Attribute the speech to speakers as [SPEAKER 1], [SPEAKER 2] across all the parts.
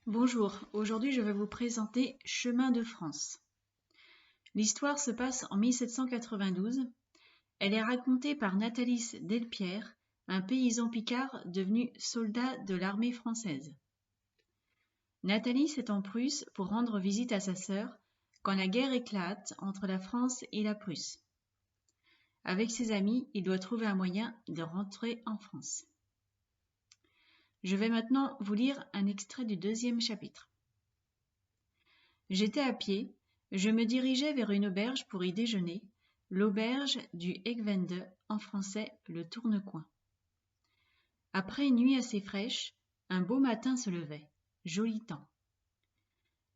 [SPEAKER 1] Bonjour, aujourd'hui je vais vous présenter Chemin de France. L'histoire se passe en 1792. Elle est racontée par Nathalie Delpierre, un paysan picard devenu soldat de l'armée française. Nathalie est en Prusse pour rendre visite à sa sœur quand la guerre éclate entre la France et la Prusse. Avec ses amis, il doit trouver un moyen de rentrer en France. Je vais maintenant vous lire un extrait du 2e chapitre. J'étais à pied, je me dirigeais vers une auberge pour y déjeuner, l'auberge du Eckwende, en français le Tournecoing. Après une nuit assez fraîche, un beau matin se levait, joli temps.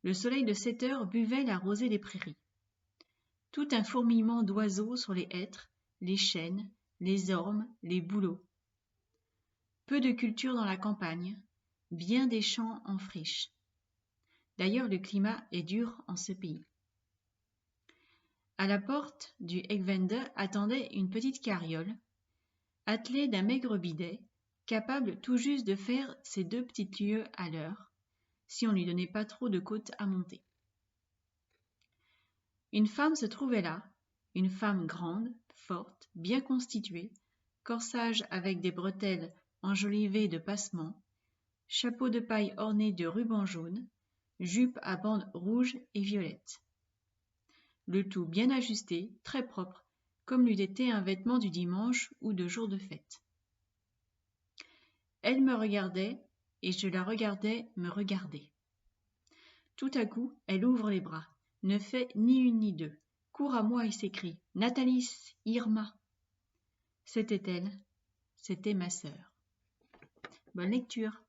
[SPEAKER 1] Le soleil de 7 heures buvait la rosée des prairies. Tout un fourmillement d'oiseaux sur les hêtres, les chênes, les ormes, les bouleaux. Peu de culture dans la campagne, bien des champs en friche. D'ailleurs, le climat est dur en ce pays. À la porte du Eckwende attendait une petite carriole, attelée d'un maigre bidet, capable tout juste de faire ses 2 petites lieues à l'heure, si on ne lui donnait pas trop de côtes à monter. Une femme se trouvait là, une femme grande, forte, bien constituée, corsage avec des bretelles enjolivées de passements, chapeau de paille orné de rubans jaunes, jupe à bandes rouges et violettes. Le tout bien ajusté, très propre, comme l'eût été un vêtement du dimanche ou de jour de fête. Elle me regardait, et je la regardais me regarder. Tout à coup, elle ouvre les bras, ne fait ni une ni deux, court à moi et s'écrie « Nathalie, Irma !» C'était elle, c'était ma sœur. Bonne lecture.